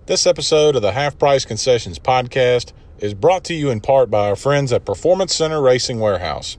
This episode of the Half Price Concessions podcast is brought to you in part by our friends at Performancenter Racing Warehouse.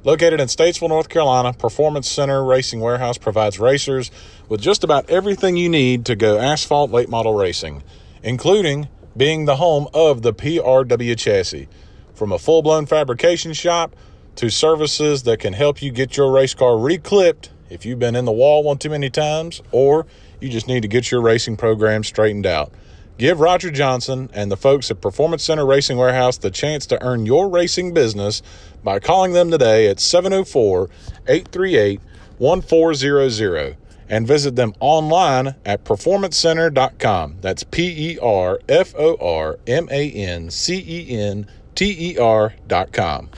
Located in Statesville, North Carolina, Performancenter Racing Warehouse provides racers with just about everything you need to go asphalt late model racing, including being the home of the PRW chassis. From a full-blown fabrication shop to services that can help you get your race car re-clipped if you've been in the wall one too many times or you just need to get your racing program straightened out. Give Roger Johnson and the folks at Performancenter Racing Warehouse the chance to earn your racing business by calling them today at 704-838-1400 and visit them online at performancenter.com. That's PERFORMANCENTER.com.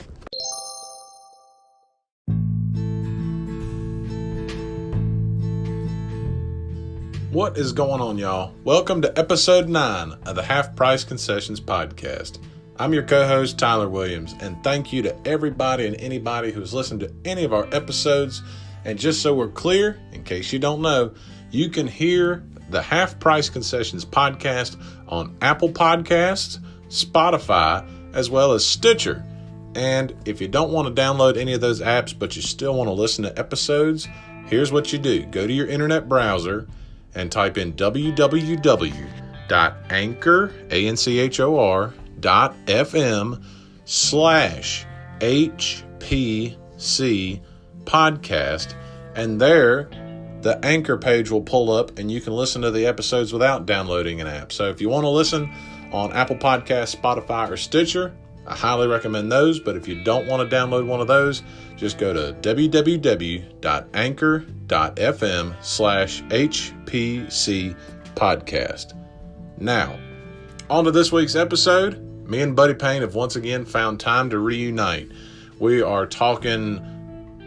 What is going on, y'all? Welcome to episode 9 of the Half Price Concessions podcast. I'm your co-host, Tyler Williams, and thank you to everybody and anybody who's listened to any of our episodes. And just so we're clear, in case you don't know, you can hear the Half Price Concessions podcast on Apple Podcasts, Spotify, as well as Stitcher. And if you don't want to download any of those apps, but you still want to listen to episodes, here's what you do. Go to your internet browser and type in www.anchor.fm/HPC podcast, and there the Anchor page will pull up and you can listen to the episodes without downloading an app. So if you want to listen on Apple Podcasts, Spotify, or Stitcher, I highly recommend those. But if you don't want to download one of those, just go to www.anchor.fm/HPC podcast. Now, on to this week's episode. Me and Buddy Payne have once again found time to reunite. We are talking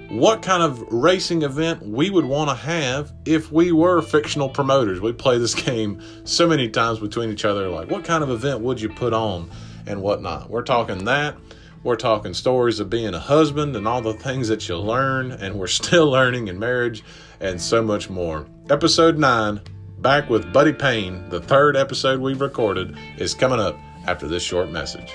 what kind of racing event we would want to have if we were fictional promoters. We play this game so many times between each other, like what kind of event would you put on and whatnot. We're talking that. We're talking stories of being a husband and all the things that you learn and we're still learning in marriage and so much more. Episode 9, back with Buddy Payne, the third episode we've recorded, is coming up after this short message.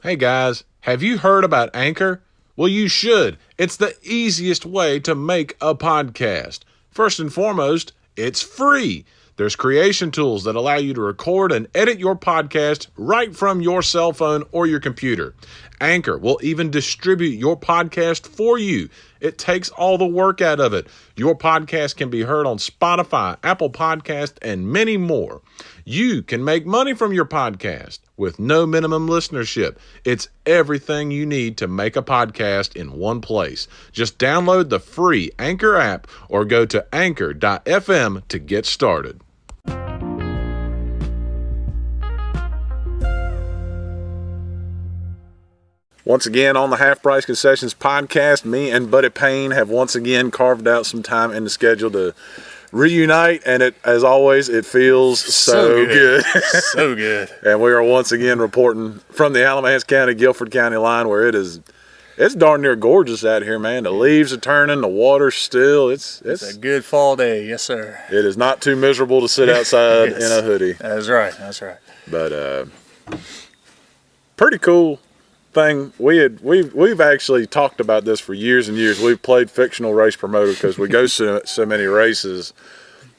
Hey guys, have you heard about Anchor? Well, you should. It's the easiest way to make a podcast. First and foremost, it's free. There's creation tools that allow you to record and edit your podcast right from your cell phone or your computer. Anchor will even distribute your podcast for you. It takes all the work out of it. Your podcast can be heard on Spotify, Apple Podcasts, and many more. You can make money from your podcast with no minimum listenership. It's everything you need to make a podcast in one place. Just download the free Anchor app or go to anchor.fm to get started. Once again on the Half Price Concessions podcast, me and Buddy Payne have once again carved out some time in the schedule to reunite, and it, as always, it feels so good. So good. And we are once again reporting from the Alamance County, Guilford County line, where it's darn near gorgeous out here, man. The leaves are turning, the water's still. It's a good fall day, yes sir. It is not too miserable to sit outside in a hoodie. That's right. But pretty cool thing. We've actually talked about this for years and years. We've played fictional race promoter because we go so many races,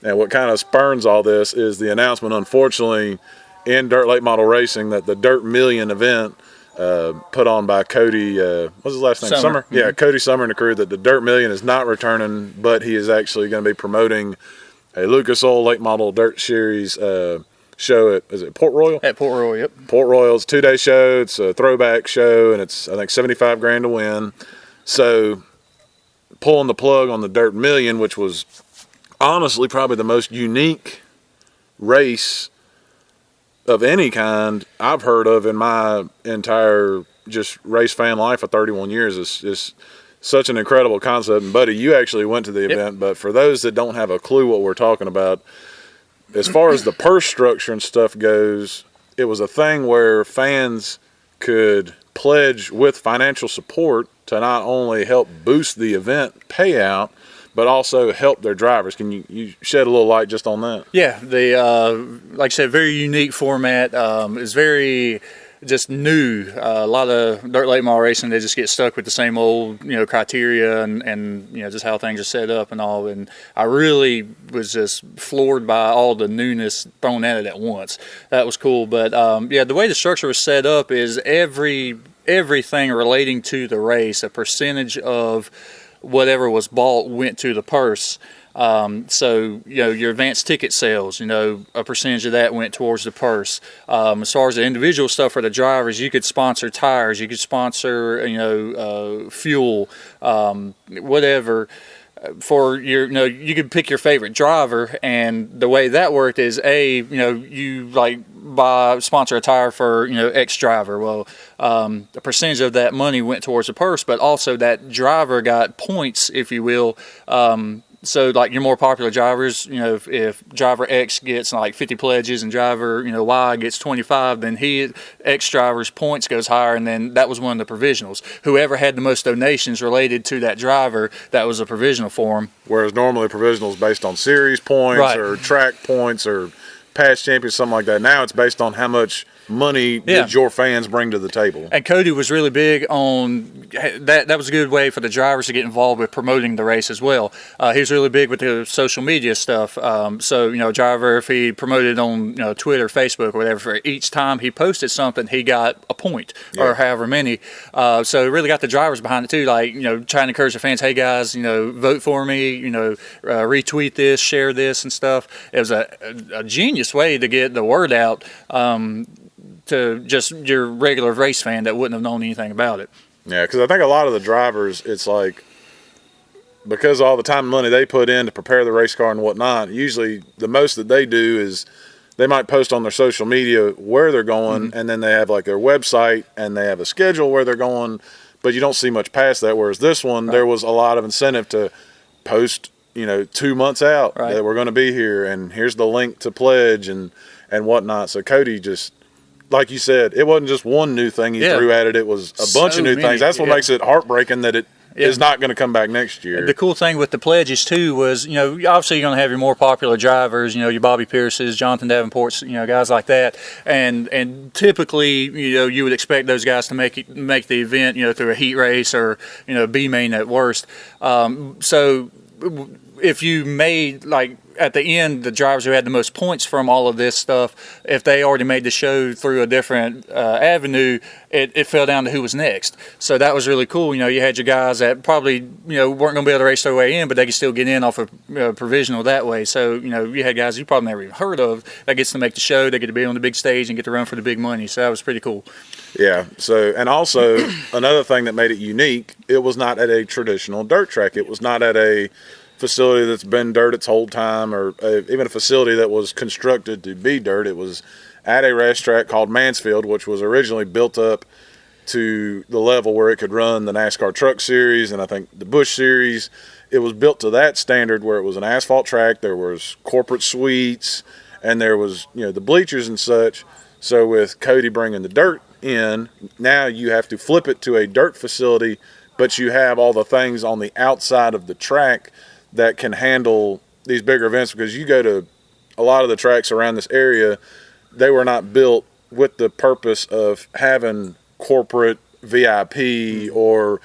and what kind of spurns all this is the announcement, unfortunately, in dirt late model racing, that the Dirt Million event put on by Cody, what's his last name? Summer. Mm-hmm. Yeah, Cody Summer and the crew, that the Dirt Million is not returning, but he is actually going to be promoting a Lucas Oil late model dirt series show at, is it Port Royal? At Port Royal, yep. Port Royal. It's a 2-day show. It's a throwback show, and it's, I think, $75,000 to win. So pulling the plug on the Dirt Million, which was honestly probably the most unique race of any kind I've heard of in my entire just race fan life of 31 years. It's just such an incredible concept. And Buddy, you actually went to the event, but for those that don't have a clue what we're talking about, as far as the purse structure and stuff goes, it was a thing where fans could pledge with financial support to not only help boost the event payout, but also help their drivers. Can you shed a little light just on that? Yeah, like I said, very unique format. It's very just new. A lot of dirt late model racing, they just get stuck with the same old, criteria and just how things are set up and all. And I really was just floored by all the newness thrown at it at once. That was cool. But the way the structure was set up is everything relating to the race, a percentage of whatever was bought went to the purse. So, your advanced ticket sales, a percentage of that went towards the purse. As far as the individual stuff for the drivers, you could sponsor tires, you could sponsor, fuel, whatever. For your, you could pick your favorite driver, and the way that worked is you sponsor a tire for X driver. Well, a percentage of that money went towards the purse, but also that driver got points, if you will. So like your more popular drivers, if driver X gets like 50 pledges and driver Y gets 25, then X driver's points goes higher, and then that was one of the provisionals. Whoever had the most donations related to that driver, that was a provisional for him. Whereas normally provisional is based on series points or track points or past champions, something like that. Now it's based on how much money did your fans bring to the table. And Cody was really big on that. That was a good way for the drivers to get involved with promoting the race as well. He was really big with the social media stuff. So a driver, if he promoted on Twitter, Facebook, or whatever, for each time he posted something, he got a point or however many. So it really got the drivers behind it too. Like trying to encourage the fans, hey guys, vote for me. Retweet this, share this, and stuff. It was a genius way to get the word out. To just your regular race fan that wouldn't have known anything about it. Yeah, because I think a lot of the drivers, it's like, because all the time and money they put in to prepare the race car and whatnot, usually the most that they do is they might post on their social media where they're going, and then they have like their website and they have a schedule where they're going, but you don't see much past that. Whereas this one, there was a lot of incentive to post, 2 months out that we're going to be here, and here's the link to pledge and whatnot. So Cody just, like you said, it wasn't just one new thing he threw at it. It was a bunch of new things. That's what makes it heartbreaking that it is not going to come back next year. The cool thing with the pledges, too, was, obviously you're going to have your more popular drivers, your Bobby Pierces, Jonathan Davenports, guys like that. And typically, you would expect those guys to make the event, through a heat race or, B main at worst. So if you made, at the end, the drivers who had the most points from all of this stuff, if they already made the show through a different avenue, it fell down to who was next. So that was really cool. You had your guys that probably weren't going to be able to race their way in, but they could still get in off of provisional that way. So you had guys you probably never even heard of that gets to make the show. They get to be on the big stage and get to run for the big money. So that was pretty cool. Yeah. So, and also another thing that made it unique, it was not at a traditional dirt track. It was not at a facility that's been dirt its whole time, or even a facility that was constructed to be dirt. It was at a racetrack called Mansfield, which was originally built up to the level where it could run the NASCAR Truck Series and I think the Busch Series. It was built to that standard where it was an asphalt track. There was corporate suites and there was the bleachers and such. So with Cody bringing the dirt in, now you have to flip it to a dirt facility, but you have all the things on the outside of the track that can handle these bigger events, because you go to a lot of the tracks around this area, they were not built with the purpose of having corporate VIP or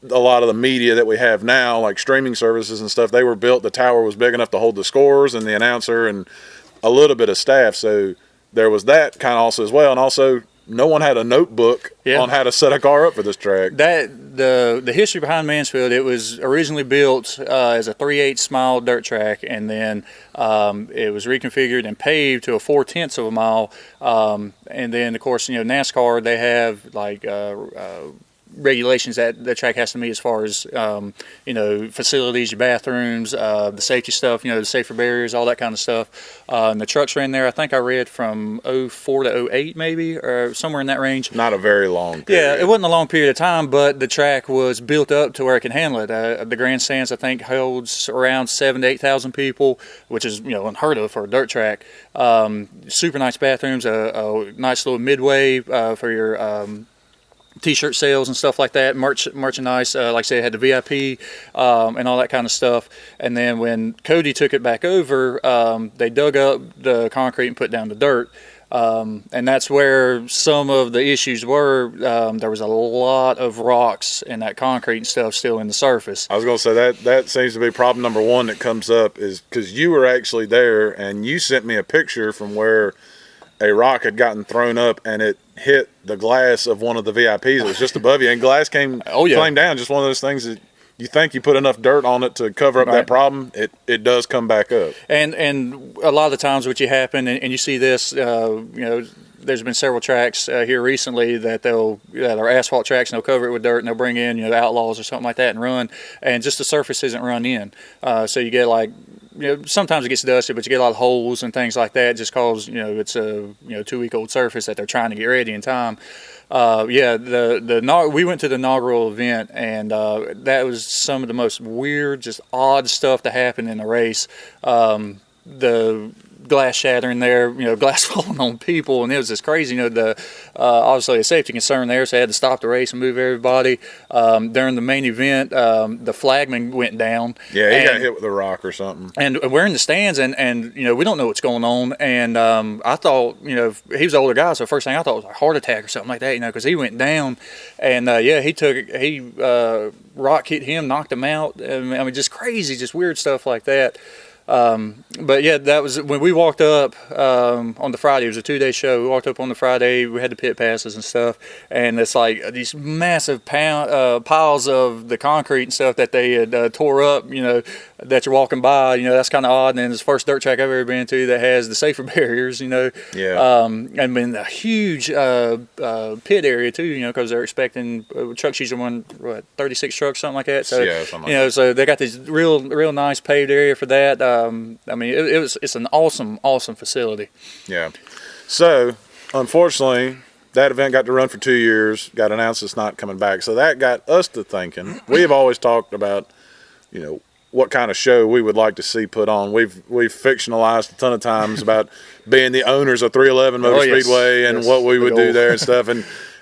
a lot of the media that we have now, like streaming services and stuff. They were built, the tower was big enough to hold the scores and the announcer and a little bit of staff. So there was that kind of also as well. And also, no one had a notebook on how to set a car up for this track. The history behind Mansfield, it was originally built as a 3/8 mile dirt track, and then it was reconfigured and paved to a 4/10 of a mile. And then, of course, NASCAR, they have regulations that the track has to meet as far as facilities, your bathrooms, the safety stuff, the safer barriers, all that kind of stuff. And the trucks ran there, I think I read from 04 to 08 maybe, or somewhere in that range. Not a very long period. Yeah, it wasn't a long period of time, but the track was built up to where it can handle it. The grandstands, I think, holds around 7,000 to 8,000 people, which is unheard of for a dirt track. Super nice bathrooms, a nice little midway for your T-shirt sales and stuff like that, merchandise. Like I said, it had the VIP and all that kind of stuff. And then when Cody took it back over, they dug up the concrete and put down the dirt. And that's where some of the issues were. There was a lot of rocks and that concrete and stuff still in the surface. I was going to say that seems to be problem number one that comes up, is because you were actually there and you sent me a picture from where a rock had gotten thrown up and it hit the glass of one of the VIPs. It was just above you, and glass came down. Just one of those things that you think you put enough dirt on it to cover up that problem, it does come back up. And a lot of the times what you happen, and you see this, there's been several tracks here recently that are asphalt tracks, and they'll cover it with dirt, and they'll bring in the Outlaws or something like that and run, and just the surface isn't run in. So you get sometimes it gets dusty, but you get a lot of holes and things like that just because it's a 2-week-old surface that they're trying to get ready in time. We went to the inaugural event, and that was some of the most weird, just odd stuff to happen in the race. The glass shattering there, glass falling on people, and it was just crazy. Obviously a safety concern there, so they had to stop the race and move everybody. During the main event, the flagman went down. Yeah, he got hit with a rock or something. And we're in the stands, and we don't know what's going on. And I thought, he was an older guy, so first thing I thought was a heart attack or something like that, because he went down, and rock hit him, knocked him out. Just crazy, just weird stuff like that. But yeah, that was when we walked up on the Friday. It was a 2-day show. We walked up on the Friday. We had the pit passes and stuff, and it's like these massive piles of the concrete and stuff that they had tore up. That you're walking by. That's kind of odd. And then it's the first dirt track I've ever been to that has the safer barriers. Yeah. And then a huge pit area too. Because they're expecting trucks usually run 36 trucks, something like that. So yeah, something like that. So they got this real nice paved area for that. It's an awesome facility. Yeah. So, unfortunately, that event got to run for 2 years, got announced it's not coming back. So that got us to thinking. We have always talked about, what kind of show we would like to see put on. We've fictionalized a ton of times about being the owners of 311 Motor Speedway and what we would do there and stuff.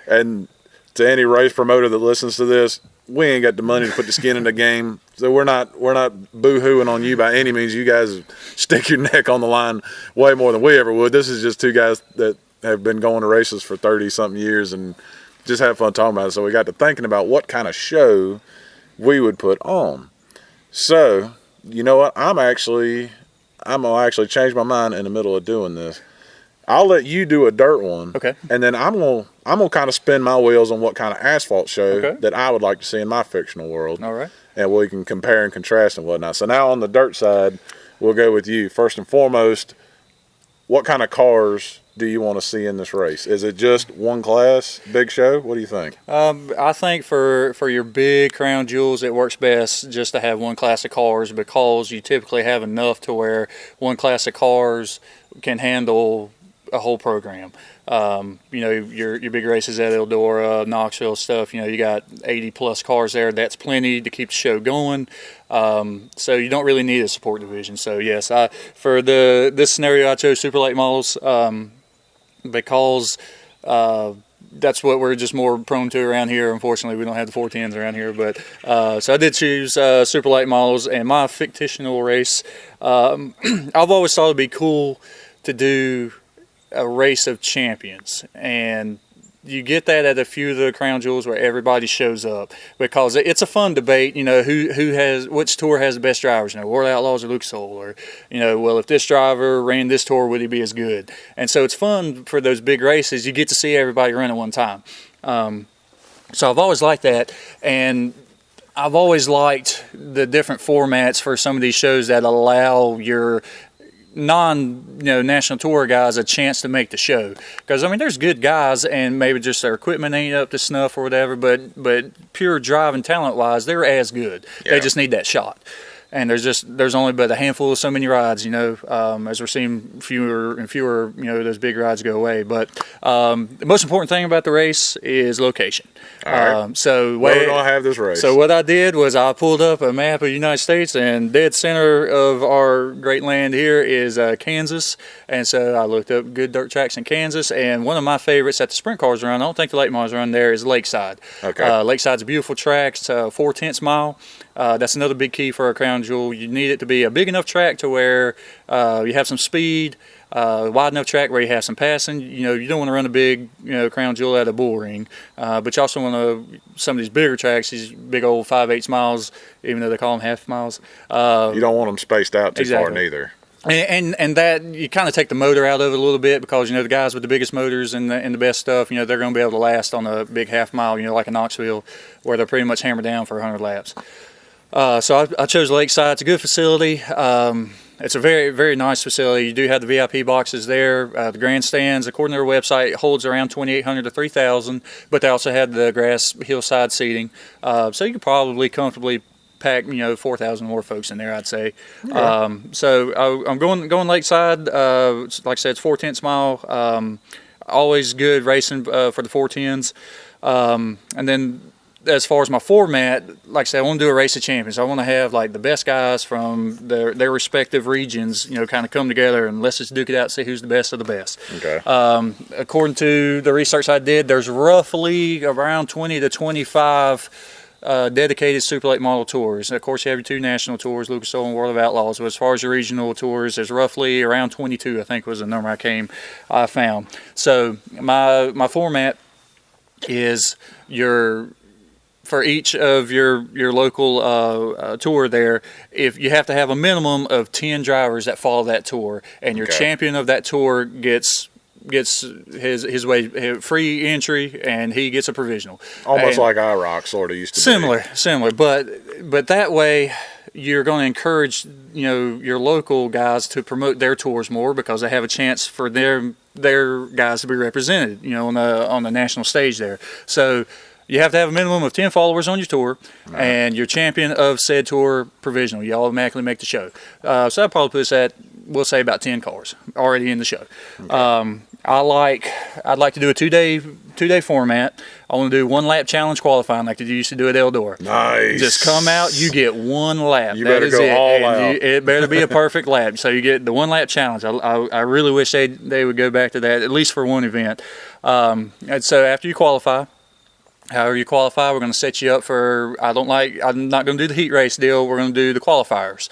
And to any race promoter that listens to this, we ain't got the money to put the skin in the game, so we're not boo-hooing on you by any means. You guys stick your neck on the line way more than we ever would. This is just two guys that have been going to races for 30-something years and just have fun talking about it. So we got to thinking about what kind of show we would put on. So, you know what? I'm gonna actually change my mind in the middle of doing this. I'll let you do a dirt one. Okay. And then I'm gonna kind of spin my wheels on what kind of asphalt show that I would like to see in my fictional world. All right. And we can compare and contrast and whatnot. So now on the dirt side, we'll go with you. First and foremost, what kind of cars do you want to see in this race? Is it just one class, big show? What do you think? I think for your big crown jewels, it works best just to have one class of cars, because you typically have enough to where one class of cars can handle a whole program. Your big races at Eldora, Knoxville stuff, you got 80 plus cars there. That's plenty to keep the show going. So you don't really need a support division. So yes, for this scenario I chose super late models, because that's what we're just more prone to around here. Unfortunately, we don't have the 410s around here, but so I did choose super late models. And my fictional race, I've always thought it'd be cool to do a race of champions, and you get that at a few of the crown jewels where everybody shows up, because it's a fun debate. Which tour has the best drivers? World Outlaws or Lucas Oil, or if this driver ran this tour, would he be as good? And so it's fun for those big races. You get to see everybody run at one time. So I've always liked that, and I've always liked the different formats for some of these shows that allow your national tour guys a chance to make the show, because there's good guys and maybe just their equipment ain't up to snuff or whatever, but pure drive and talent wise they're as good. They just need that shot. and there's only but a handful of so many rides, as we're seeing fewer and fewer, those big rides go away. But the most important thing about the race is location. All right. So where we're gonna have this race. So what I did was I pulled up a map of the United States, and dead center of our great land here is Kansas. And so I looked up good dirt tracks in Kansas, and one of my favorites that the sprint cars run, I don't think the late models run there, is Lakeside. Okay. Lakeside's a beautiful track. It's 4/10 mile. That's another big key for a crown jewel. You need it to be a big enough track to where you have some speed, wide enough track where you have some passing. You don't want to run a big, crown jewel at a bull ring, but you also want to, some of these bigger tracks, these big old 5/8 miles, even though they call them half miles. You don't want them spaced out too exactly. far neither. And that you kind of take the motor out of it a little bit, because the guys with the biggest motors and the best stuff, they're going to be able to last on a big half mile, like in Knoxville, where they're pretty much hammered down for 100 laps. So I chose Lakeside. It's a good facility. It's a very, very nice facility. You do have the VIP boxes there. The grandstands, according to their website, holds around 2,800 to 3,000, but they also have the grass hillside seating. So you could probably comfortably pack 4,000 more folks in there, I'd say. Okay. So I'm going Lakeside. Like I said, it's 4/10 mile. Always good racing for the 410s. And then as far as my format, like I said, I want to do a race of champions. I want to have like the best guys from their respective regions, kind of come together and let's just duke it out, see who's the best of the best. Okay. According to the research I did, there's roughly around 20 to 25 dedicated super late model tours. And of course, you have your two national tours, Lucas Oil and World of Outlaws. But as far as your regional tours, there's roughly around 22, I think was the number I found. So my format is for each of your local tour there, if you have to have a minimum of 10 drivers that follow that tour, and your champion of that tour gets his way free entry, and he gets a provisional. Almost like IROC sort of used to be. Similar, but that way you're going to encourage your local guys to promote their tours more, because they have a chance for their guys to be represented on the national stage there. So you have to have a minimum of 10 followers on your tour, right, and your champion of said tour provisional. You automatically make the show. So that probably puts at, we'll say, about 10 cars already in the show. Okay. I'd like to do a two-day format. I want to do one lap challenge qualifying like they used to do at Eldora. Nice. Just come out, you get one lap. You better go all out. It better be a perfect lap. So you get the one lap challenge. I really wish they would go back to that, at least for one event. And so after you qualify, however you qualify, we're going to set you up for, I'm not going to do the heat race deal, we're going to do the qualifiers.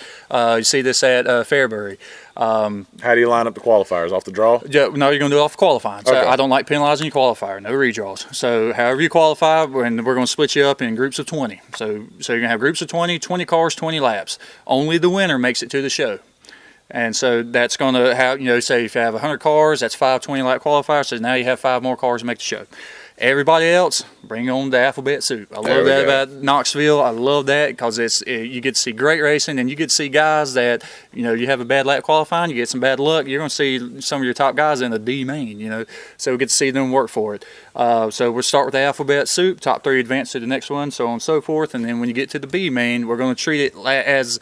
You see this at Fairbury. How do you line up the qualifiers? Off the draw? No, you're going to do it off qualifying. So okay. I don't like penalizing your qualifier, no redraws. So however you qualify, we're going to split you up in groups of 20. So you're going to have groups of 20 cars, 20 laps. Only the winner makes it to the show. And so that's going to have, say if you have 100 cars, that's 5 20-lap qualifiers. So now you have 5 more cars to make the show. Everybody else, bring on the alphabet soup. I love that about Knoxville. I love that because you get to see great racing, and you get to see guys that, you have a bad lap qualifying, you get some bad luck, you're going to see some of your top guys in the D main, so we get to see them work for it. So we'll start with the alphabet soup, top 3 advance to the next one, so on and so forth, and then when you get to the B main, we're going to treat it as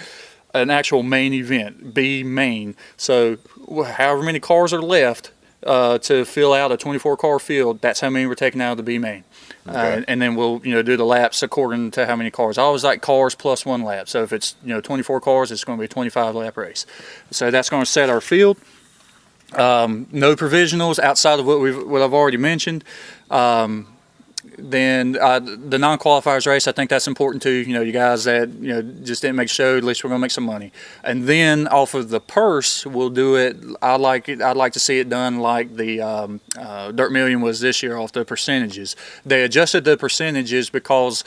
an actual main event, B main. So however many cars are left, to fill out a 24-car field, that's how many we're taking out of the B main. Okay. And then we'll do the laps according to how many cars. I always like cars plus 1 lap. So if it's 24 cars, it's going to be a 25-lap race. So that's going to set our field. No provisionals outside of what I've already mentioned. Then the non-qualifiers race, I think that's important too. You guys that just didn't make a show, at least we're gonna make some money. And then off of the purse, we'll do it. I'd like to see it done like the Dirt Million was this year, off the percentages. They adjusted the percentages because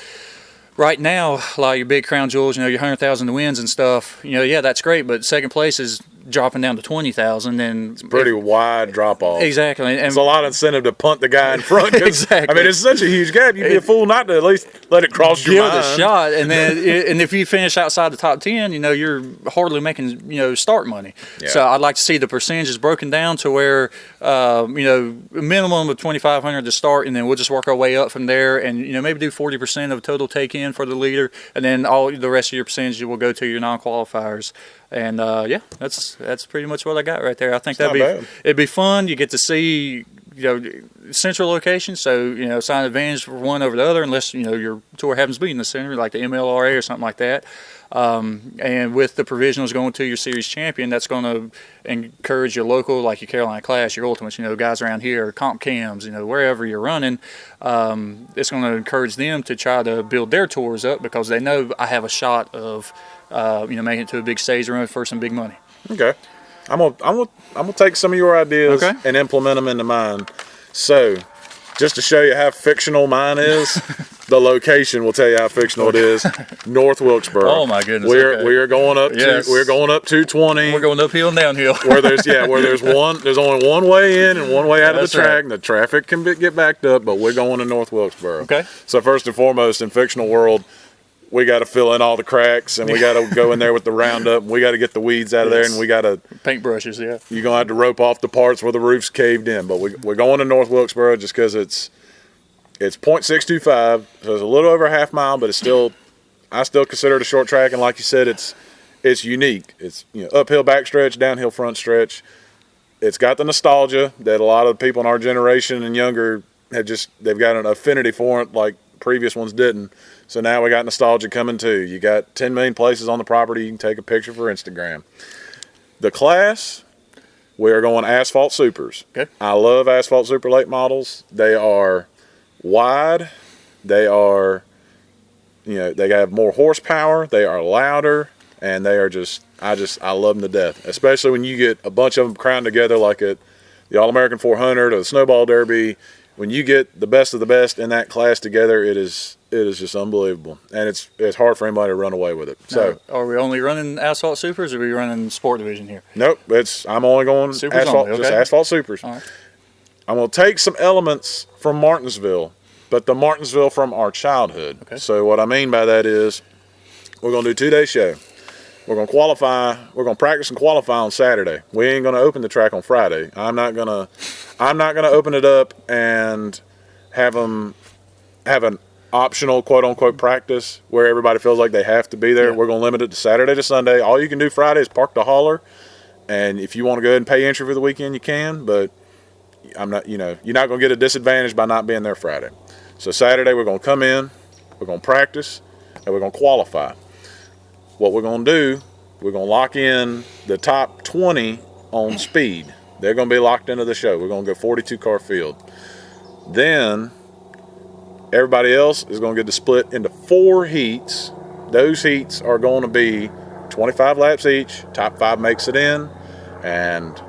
right now, a lot of your big crown jewels, your 100,000 wins and stuff, yeah, that's great, but second place is dropping down to 20,000, then it's pretty wide drop off. Exactly, and it's a lot of incentive to punt the guy in front. Exactly. I mean, it's such a huge gap. You'd be a fool not to at least let it cross your mind. Give it a shot, and then and if you finish outside the top 10, you're hardly making start money. Yeah. So I'd like to see the percentages broken down to where a minimum of 2,500 to start, and then we'll just work our way up from there, and maybe do 40% of total take in for the leader, and then all the rest of your percentage will go to your non-qualifiers. And that's pretty much what I got right there. I think it'd be fun. You get to see central locations, so sign advantage for one over the other, unless your tour happens to be in the center, like the MLRA or something like that. And with the provisionals going to your series champion, that's going to encourage your local, like your Carolina Clash, your Ultimates, guys around here, Comp Cams, wherever you're running. It's going to encourage them to try to build their tours up, because they know I have a shot of making it to a big stage run for some big money. Okay, I'm gonna take some of your ideas and implement them into mine. So, just to show you how fictional mine is, the location will tell you how fictional it is. North Wilkesboro. Oh my goodness! We are going up. We're going up 220. We're going uphill and downhill. where there's only one way in and one way out of the track, and the traffic can get backed up. But we're going to North Wilkesboro. Okay. So first and foremost, in fictional world, we got to fill in all the cracks, and we got to go in there with the Roundup, and we got to get the weeds out of there, and we got to paintbrushes. Yeah. You're gonna have to rope off the parts where the roof's caved in. But we're going to North Wilkesboro just because it's 0.625, so it's a little over a half mile, but I still consider it a short track, and like you said, it's unique. It's uphill backstretch, downhill front stretch. It's got the nostalgia that a lot of people in our generation and younger they've got an affinity for it, like previous ones didn't. So now we got nostalgia coming too. You got 10 million places on the property you can take a picture for Instagram. The class, we are going asphalt supers. Okay. I love asphalt super late models. They are wide. They are, they have more horsepower. They are louder, and they are I love them to death. Especially when you get a bunch of them crammed together, like at the All-American 400 or the Snowball Derby. When you get the best of the best in that class together, it is just unbelievable, and it's hard for anybody to run away with it. So, now, are we only running asphalt supers, or are we running sport division here? Nope, I'm only going supers asphalt, only, okay. Just asphalt supers. All right. I'm going to take some elements from Martinsville, but the Martinsville from our childhood. Okay. So what I mean by that is, we're going to do a 2-day show. We're going to qualify. We're going to practice and qualify on Saturday. We ain't going to open the track on Friday. I'm not going to open it up and have them have an optional quote unquote practice where everybody feels like they have to be there. Yeah. We're going to limit it to Saturday to Sunday. All you can do Friday is park the hauler, and if you want to go ahead and pay entry for the weekend, you can. But I'm not. You're not going to get a disadvantage by not being there Friday. So Saturday we're going to come in, we're going to practice, and we're going to qualify. What we're going to do, we're going to lock in the top 20 on speed. They're going to be locked into the show. We're going to go 42-car field. Then everybody else is going to get to split into 4 heats. Those heats are going to be 25 laps each. Top 5 makes it in. And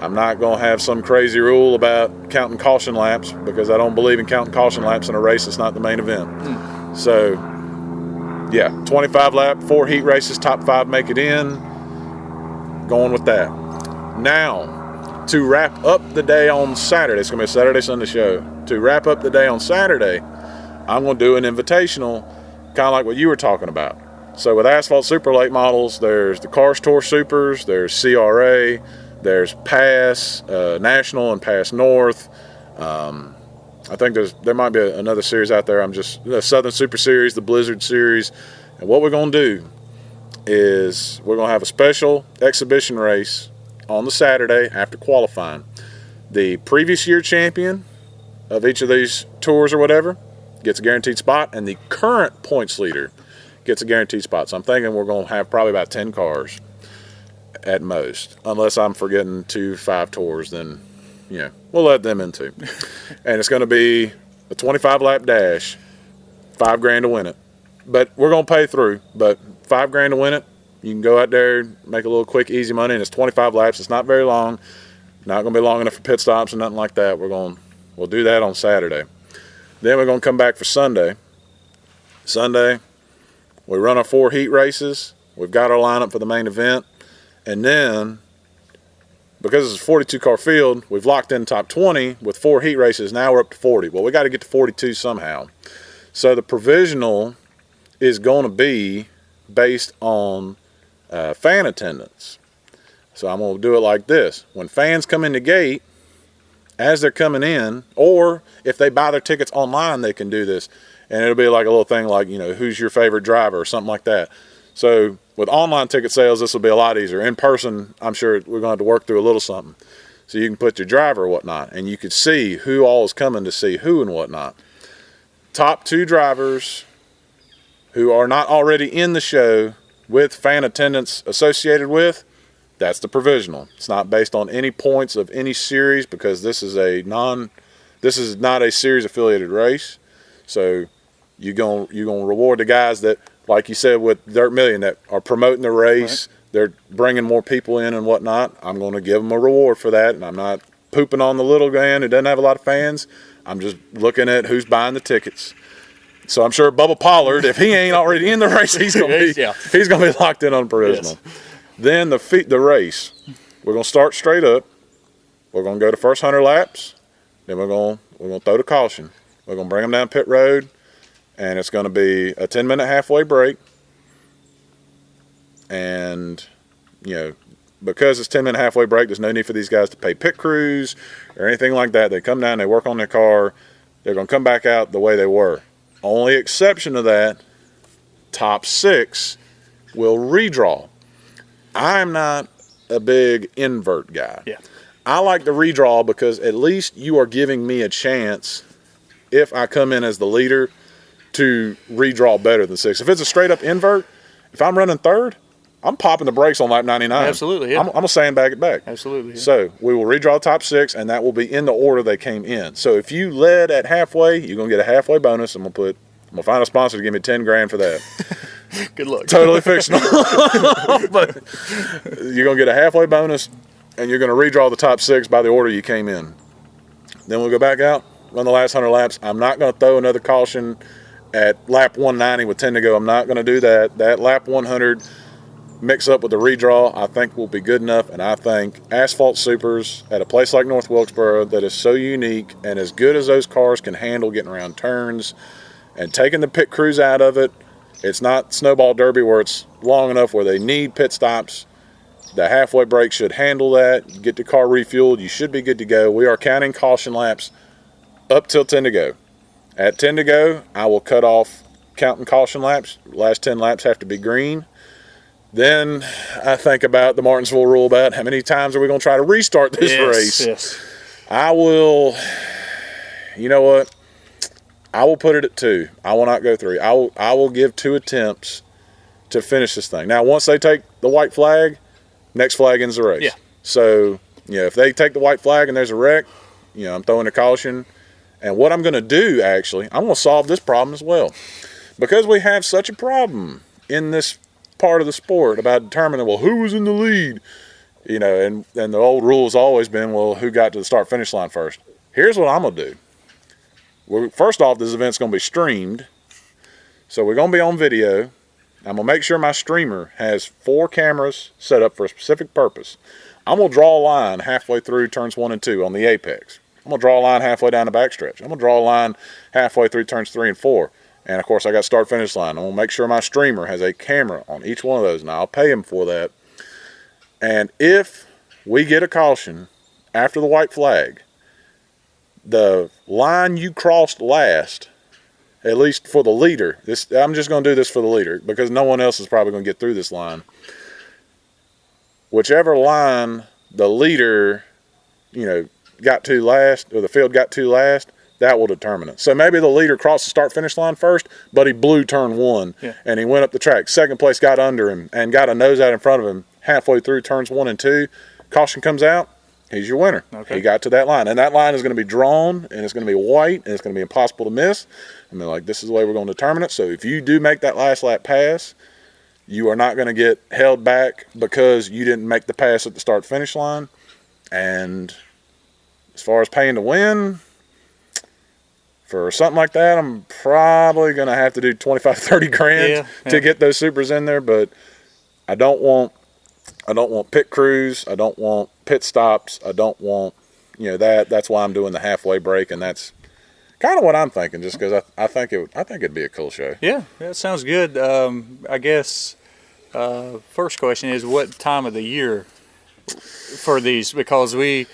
I'm not going to have some crazy rule about counting caution laps, because I don't believe in counting caution laps in a race that's not the main event. So, yeah, 25 lap, 4 heat races, top 5 make it in. Going with that. Now, to wrap up the day on Saturday, it's going to be a Saturday Sunday show. To wrap up the day on Saturday, I'm going to do an invitational, kind of like what you were talking about. So with asphalt super late models, there's the Cars Tour Supers, there's CRA, there's Pass National and Pass North. I think there might be another series out there. The Southern Super Series, the Blizzard Series. And what we're going to do is we're going to have a special exhibition race on the Saturday after qualifying. The previous year champion of each of these tours or whatever gets a guaranteed spot, and the current points leader gets a guaranteed spot. So I'm thinking we're going to have probably about 10 cars at most, unless I'm forgetting 2 5 tours, then we'll let them in too. And it's going to be a 25 lap dash, $5,000 to win it. But we're going to pay through, but $5,000 to win it. You can go out there, make a little quick, easy money, and it's 25 laps. It's not very long. Not going to be long enough for pit stops and nothing like that. We'll do that on Saturday. Then we're going to come back for Sunday. Sunday, we run our 4 heat races. We've got our lineup for the main event. And then because it's a 42 car field, we've locked in top 20 with 4 heat races. Now we're up to 40. Well, we got to get to 42 somehow. So the provisional is going to be based on fan attendance. So I'm going to do it like this. When fans come in the gate, as they're coming in, or if they buy their tickets online, they can do this. And it'll be like a little thing like, you know, who's your favorite driver or something like that. So with online ticket sales, this will be a lot easier. In person, I'm sure we're going to have to work through a little something. So you can put your driver or whatnot, and you could see who all is coming to see who and whatnot. Top 2 drivers who are not already in the show with fan attendance associated with, that's the provisional. It's not based on any points of any series because this is not a series affiliated race. So you're gonna reward the guys that, like you said with Dirt Million, that are promoting the race. Right. They're bringing more people in and whatnot. I'm going to give them a reward for that, and I'm not pooping on the little man who doesn't have a lot of fans. I'm just looking at who's buying the tickets. So I'm sure Bubba Pollard, if he ain't already in the race, he's going to be locked in on provisional. Yes. Then the race, we're going to start straight up. We're going to go to first 100 laps. Then we're going to throw the caution. We're going to bring them down pit road, and it's going to be a 10-minute halfway break. And, you know, because it's 10-minute halfway break, there's no need for these guys to pay pit crews or anything like that. They come down, they work on their car. They're going to come back out the way they were. Only exception to that, top 6 will redraw. I'm not a big invert guy. Yeah. I like the redraw because at least you are giving me a chance, if I come in as the leader, to redraw better than 6. If it's a straight up invert, if I'm running third, I'm popping the brakes on lap 99. Absolutely, yeah. I'm going to sandbag it back. Absolutely, yeah. So we will redraw top 6, and that will be in the order they came in. So if you led at halfway, you're going to get a halfway bonus. I'm going to find a sponsor to give me $10,000 for that. Good luck. Totally fictional. But you're going to get a halfway bonus, and you're going to redraw the top 6 by the order you came in. Then we'll go back out, run the last 100 laps. I'm not going to throw another caution at lap 190 with 10 to go. I'm not going to do that. That lap 100 mix up with the redraw, I think, will be good enough. And I think Asphalt Supers at a place like North Wilkesboro that is so unique and as good as those cars can handle getting around turns and taking the pit crews out of it, it's not Snowball Derby where it's long enough where they need pit stops. The halfway break should handle that. Get the car refueled. You should be good to go. We are counting caution laps up till 10 to go. At 10 to go, I will cut off counting caution laps. Last 10 laps have to be green. Then I think about the Martinsville rule about how many times are we going to try to restart this race. Yes. I will, you know what? I will put it at 2. I will not go 3. I will give 2 attempts to finish this thing. Now, once they take the white flag, next flag ends the race. Yeah. So, you know, if they take the white flag and there's a wreck, you know, I'm throwing a caution. And what I'm going to do, actually, I'm going to solve this problem as well. Because we have such a problem in this part of the sport about determining, well, who was in the lead? You know, and the old rule has always been, well, who got to the start-finish line first? Here's what I'm going to do. Well, first off, this event's going to be streamed. So we're going to be on video. I'm going to make sure my streamer has 4 cameras set up for a specific purpose. I'm going to draw a line halfway through turns 1 and 2 on the apex. I'm going to draw a line halfway down the backstretch. I'm going to draw a line halfway through turns 3 and 4. And, of course, I got start-finish line. I'm going to make sure my streamer has a camera on each one of those, and I'll pay him for that. And if we get a caution after the white flag, the line you crossed last, at least for the leader, I'm just going to do this for the leader because no one else is probably going to get through this line. Whichever line the leader, you know, got to last, or the field got to last, that will determine it. So maybe the leader crossed the start-finish line first, but he blew turn 1, and he went up the track. Second place got under him and got a nose out in front of him halfway through turns 1 and 2. Caution comes out. He's your winner. Okay. He got to that line. And that line is going to be drawn, and it's going to be white, and it's going to be impossible to miss. And they're like, this is the way we're going to determine it. So if you do make that last lap pass, you are not going to get held back because you didn't make the pass at the start-finish line. And as far as paying to win, for something like that, I'm probably going to have to do $25, $30 grand to get those supers in there. But I don't want I don't want pit crews. I don't want pit stops. I don't want, that's why I'm doing the halfway break, and that's kind of what I'm thinking. Just because I think it'd be a cool show. Yeah, that sounds good. I guess first question is, what time of the year for these? Because we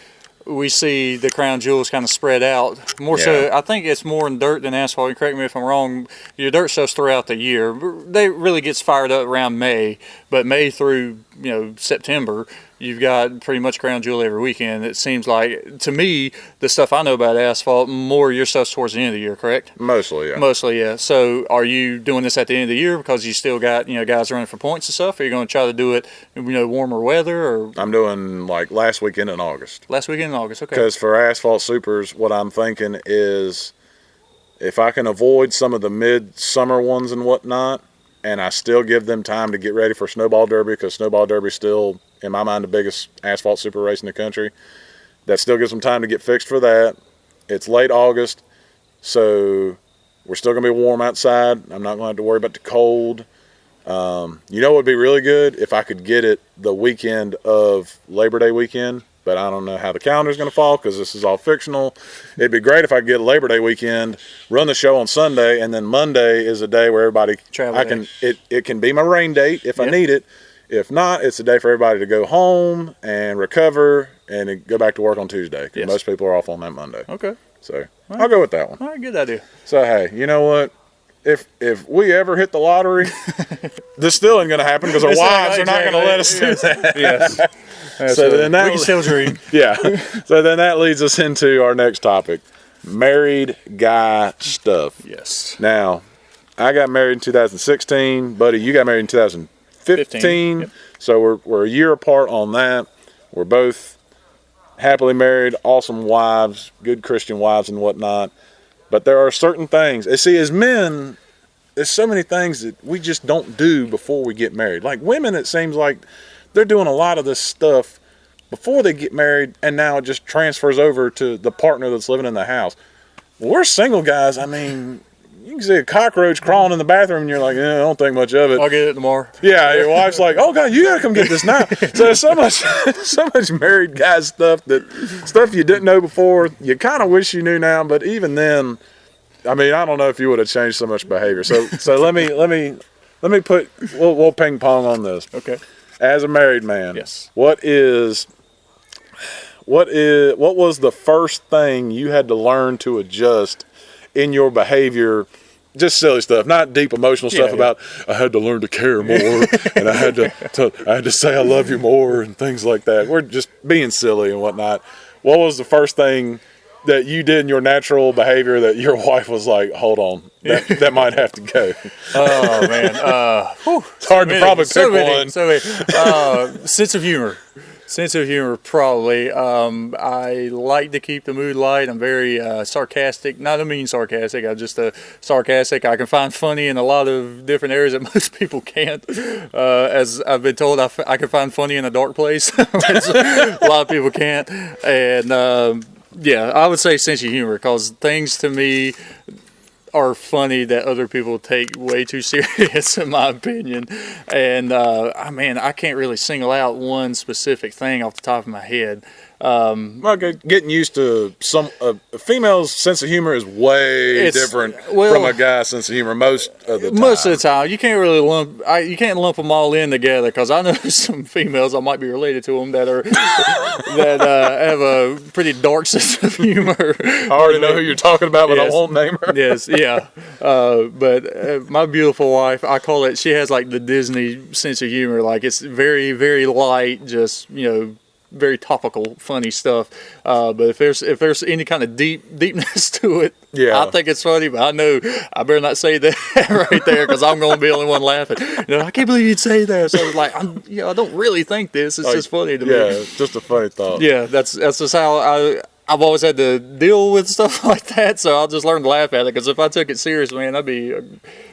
see the crown jewels kind of spread out more. Yeah. So I think it's more in dirt than asphalt. You correct me if I'm wrong. Your dirt stuff's throughout the year. They really gets fired up around May, but May through September, you've got pretty much crown jewel every weekend. It seems like, to me, the stuff I know about asphalt, more your stuff's towards the end of the year, correct? Mostly, yeah. Mostly, yeah. So are you doing this at the end of the year because you still got guys running for points and stuff? Or are you going to try to do it warmer weather? Or I'm doing like last weekend in August. Last weekend in August, okay. Because for asphalt supers, what I'm thinking is if I can avoid some of the mid-summer ones and whatnot, and I still give them time to get ready for Snowball Derby, because Snowball Derby is still, in my mind, the biggest asphalt super race in the country. That still gives them time to get fixed for that. It's late August, so we're still going to be warm outside. I'm not going to have to worry about the cold. What would be really good? If I could get it the weekend of Labor Day weekend, but I don't know how the calendar's going to fall because this is all fictional. It'd be great if I could get Labor Day weekend, run the show on Sunday, and then Monday is a day where everybody it can be my rain date if I need it. If not, it's a day for everybody to go home and recover and go back to work on Tuesday, because most people are off on that Monday. Okay. So I'll go with that one. All right, good idea. So, hey, you know what? If we ever hit the lottery, this still ain't going to happen because our wives are not going to let us do that. Yes. So then we can still dream. Yeah. So then that leads us into our next topic, married guy stuff. Yes. Now, I got married in 2016. Buddy, you got married in 2015. Yep. So we're a year apart on that. We're both happily married, awesome wives, good Christian wives and whatnot. But there are certain things. See, as men, there's so many things that we just don't do before we get married. Like women, it seems like they're doing a lot of this stuff before they get married, and now it just transfers over to the partner that's living in the house. Well, we're single guys. I mean, you can see a cockroach crawling in the bathroom, and you're like, I don't think much of it. I'll get it tomorrow. Yeah, your wife's like, oh, God, you got to come get this now. So there's so much married guy stuff you didn't know before. You kind of wish you knew now, but even then, I mean, I don't know if you would have changed so much behavior. So let me put, we'll ping pong on this. Okay. As a married man, yes. What was the first thing you had to learn to adjust in your behavior? Just silly stuff, not deep emotional stuff about I had to learn to care more and I had to say I love you more and things like that. We're just being silly and whatnot. What was the first thing that you did in your natural behavior that your wife was like, hold on, that might have to go? Oh, man. It's hard to probably pick one. Sense of humor. Sense of humor, probably. I like to keep the mood light. I'm very sarcastic. Not a mean sarcastic. I'm just sarcastic. I can find funny in a lot of different areas that most people can't. As I've been told, I can find funny in a dark place. A lot of people can't. And, I would say sense of humor, because things to me are funny that other people take way too serious, in my opinion. And I can't really single out one specific thing off the top of my head. Getting used to a female's sense of humor is way different from a guy's sense of humor most of the time. Most of the time, you can't really lump them all in together, because I know some females, I might be related to them, that have a pretty dark sense of humor. I already know who you're talking about, but I won't name her. Yes, yeah. But my beautiful wife, I call it. She has like the Disney sense of humor. Like, it's very, very light, just very topical, funny stuff. But if there's any kind of deepness to it, I think it's funny. But I know I better not say that right there, because I'm going to be the only one laughing. I can't believe you'd say that. So it's like, I don't really think this. It's just funny to me. Yeah, it's just a funny thought. Yeah, that's just how I've always had to deal with stuff like that. So I'll just learn to laugh at it, because if I took it serious, man, I'd be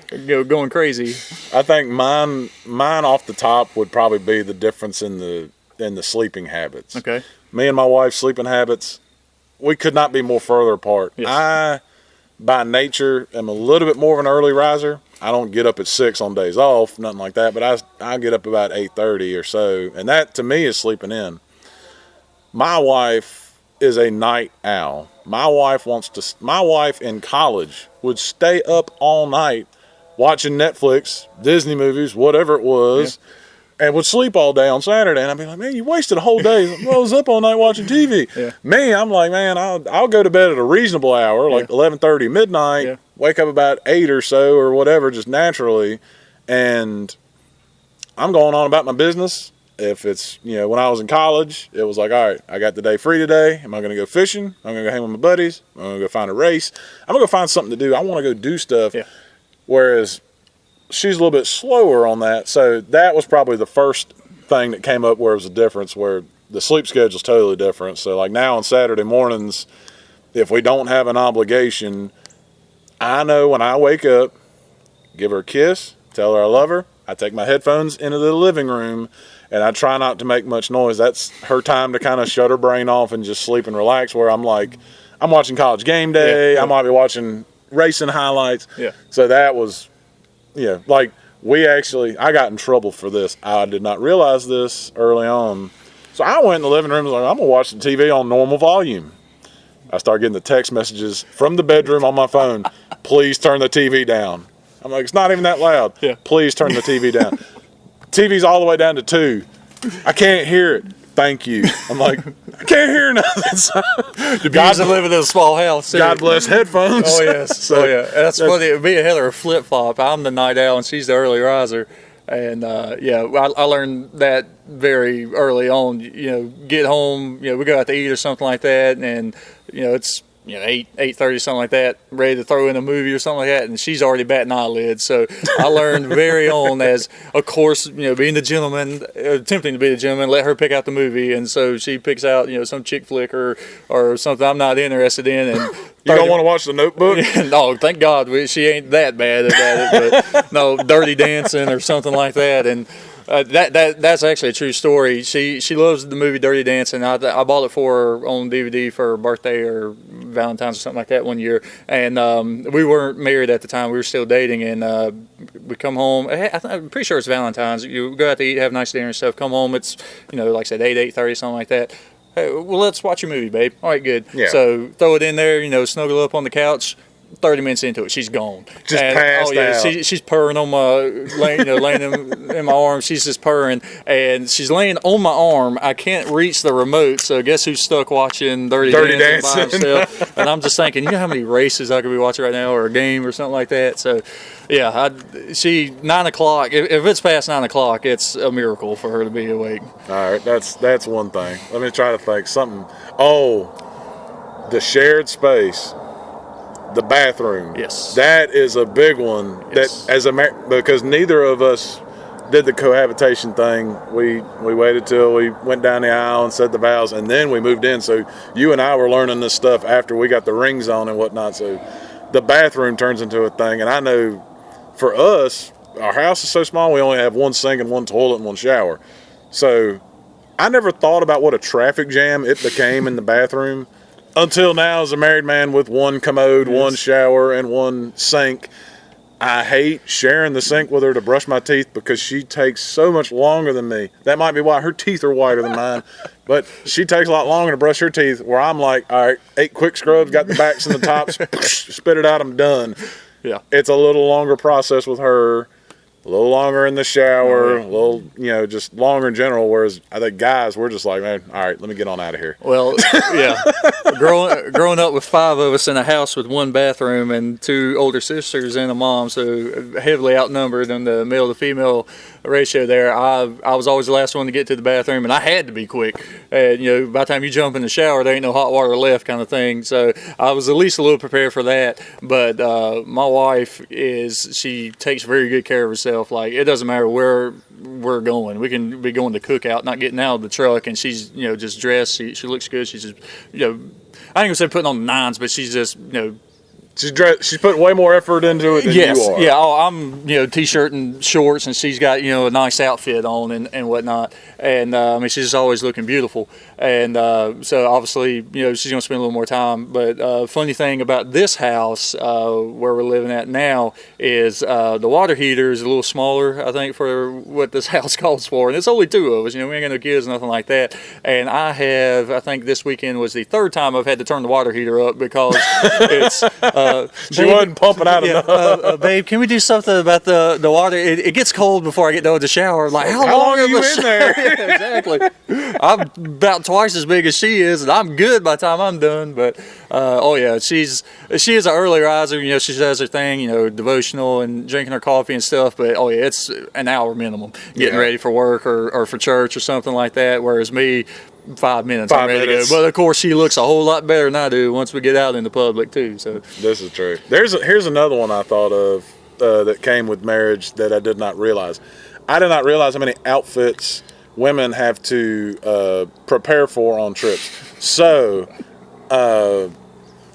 going crazy. I think mine off the top would probably be the difference in the sleeping habits. Okay. Me and my wife's sleeping habits, we could not be more further apart. Yes. by nature am a little bit more of an early riser. I don't get up at 6 on days off, nothing like that, but I get up about 8:30 or so, and that to me is sleeping in. My wife is a night owl. My wife in college would stay up all night watching Netflix, Disney movies, whatever it was, and would sleep all day on Saturday. And I'd be like, man, you wasted a whole day. Well, I was up all night watching TV. Yeah. Me, I'm like, man, I'll go to bed at a reasonable hour, like 11:30, midnight, wake up about 8 or so or whatever, just naturally. And I'm going on about my business. If it's, when I was in college, it was like, all right, I got the day free today. Am I going to go fishing? I'm going to go hang with my buddies. I'm going to go find a race. I'm going to go find something to do. I want to go do stuff. Yeah. Whereas she's a little bit slower on that. So that was probably the first thing that came up where it was a difference, where the sleep schedule is totally different. So like now on Saturday mornings, if we don't have an obligation, I know when I wake up, give her a kiss, tell her I love her. I take my headphones into the living room, and I try not to make much noise. That's her time to kind of shut her brain off and just sleep and relax, where I'm like, I'm watching College Game Day. I might be watching racing highlights. Yeah. So that was, like I got in trouble for this. I did not realize this early on. So I went in the living room and was like, I'm going to watch the TV on normal volume. I started getting the text messages from the bedroom on my phone. Please turn the TV down. I'm like, it's not even that loud. Yeah. Please turn the TV down. TV's all the way down to 2. I can't hear it. Thank you. I'm like, I can't hear nothing. So, God to live in a small house. God bless headphones. Oh yes. So, that's funny. Me and Heather are flip flop. I'm the night owl and she's the early riser. And I learned that very early on. Get home. We go out to eat or something like that, and it's 8:30, something like that, ready to throw in a movie or something like that, and she's already batting eyelids. So I learned very on, as of course, being the gentleman, attempting to be the gentleman, let her pick out the movie, and so she picks out some chick flick or something I'm not interested in, and you don't want to watch The Notebook? No, thank God she ain't that bad at it, but no, Dirty Dancing or something like that, and. That's actually a true story. She loves the movie Dirty Dancing. I bought it for her on DVD for her birthday or Valentine's or something like that one year. And we weren't married at the time. We were still dating. And we come home. I'm pretty sure it's Valentine's. You go out to eat, have a nice dinner and stuff. Come home. It's, like I said, 8:30, something like that. Hey, well, let's watch a movie, babe. All right, good. Yeah. So throw it in there, snuggle up on the couch. 30 minutes into it, she's gone. Just passed out. She's purring on my, laying in my arms. She's just purring, and she's laying on my arm. I can't reach the remote, so guess who's stuck watching Dirty Dancing by himself? And I'm just thinking, how how many races I could be watching right now, or a game or something like that. So, 9 o'clock. If it's past 9 o'clock, it's a miracle for her to be awake. All right, that's one thing. Let me try to think something. Oh, the shared space. The bathroom. Yes. That is a big one. Yes. Because neither of us did the cohabitation thing. We waited till we went down the aisle and said the vows, and then we moved in. So you and I were learning this stuff after we got the rings on and whatnot. So the bathroom turns into a thing. And I know for us, our house is so small, we only have one sink and one toilet and one shower. So I never thought about what a traffic jam it became in the bathroom. Until now, as a married man with one commode, one shower, and one sink, I hate sharing the sink with her to brush my teeth because she takes so much longer than me. That might be why her teeth are whiter than mine, but she takes a lot longer to brush her teeth, where I'm like, all right, 8 quick scrubs, got the backs and the tops, spit it out, I'm done. Yeah. It's a little longer process with her. A little longer in the shower, a little, just longer in general, whereas I think guys, we're just like, man, all right, let me get on out of here. Well, yeah. Growing up with 5 of us in a house with 1 bathroom and 2 older sisters and a mom, so heavily outnumbered in the male to female ratio there, I was always the last one to get to the bathroom, and I had to be quick. And, by the time you jump in the shower, there ain't no hot water left kind of thing. So I was at least a little prepared for that. But my wife she takes very good care of herself. Like, it doesn't matter where we're going. We can be going to cookout, not getting out of the truck, and she's, just dressed. She looks good. She's just, I ain't gonna say putting on the nines, but she's just, She's putting way more effort into it than you are. Yeah. Oh, I'm t-shirt and shorts, and she's got a nice outfit on and whatnot. And I mean, she's just always looking beautiful. And so obviously, she's gonna spend a little more time. But funny thing about this house where we're living at now is the water heater is a little smaller, I think, for what this house calls for. And it's only two of us. We ain't got no kids, nothing like that. And I think this weekend was the third time I've had to turn the water heater up because it's. She wasn't pumping out enough. Babe, can we do something about the water? It gets cold before I get done with the shower. Like, how long are you in there? Yeah, exactly. I'm about twice as big as she is, and I'm good by the time I'm done. But she is an early riser. She does her thing, devotional and drinking her coffee and stuff. But it's an hour minimum getting ready for work or for church or something like that. Whereas me, 5 minutes. But of course, she looks a whole lot better than I do once we get out in the public too. So this is true. Here's another one I thought of that came with marriage that I did not realize. I did not realize how many outfits women have to prepare for on trips. So I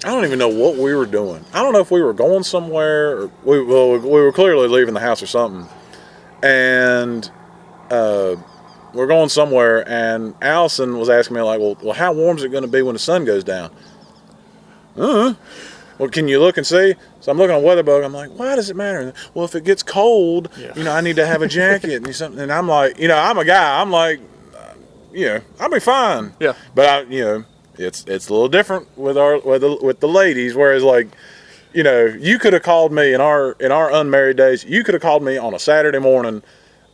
don't even know what we were doing. I don't know if we were going somewhere. Or we were clearly leaving the house or something, and. We're going somewhere, and Allison was asking me, like, well, how warm is it going to be when the sun goes down? Well, can you look and see? So I'm looking on WeatherBug. I'm like, why does it matter? Well, if it gets cold, I need to have a jacket and something. And I'm like, I'm a guy. I'm like, I'll be fine. Yeah. But it's a little different with the ladies. Whereas, like, you could have called me in our unmarried days. You could have called me on a Saturday morning.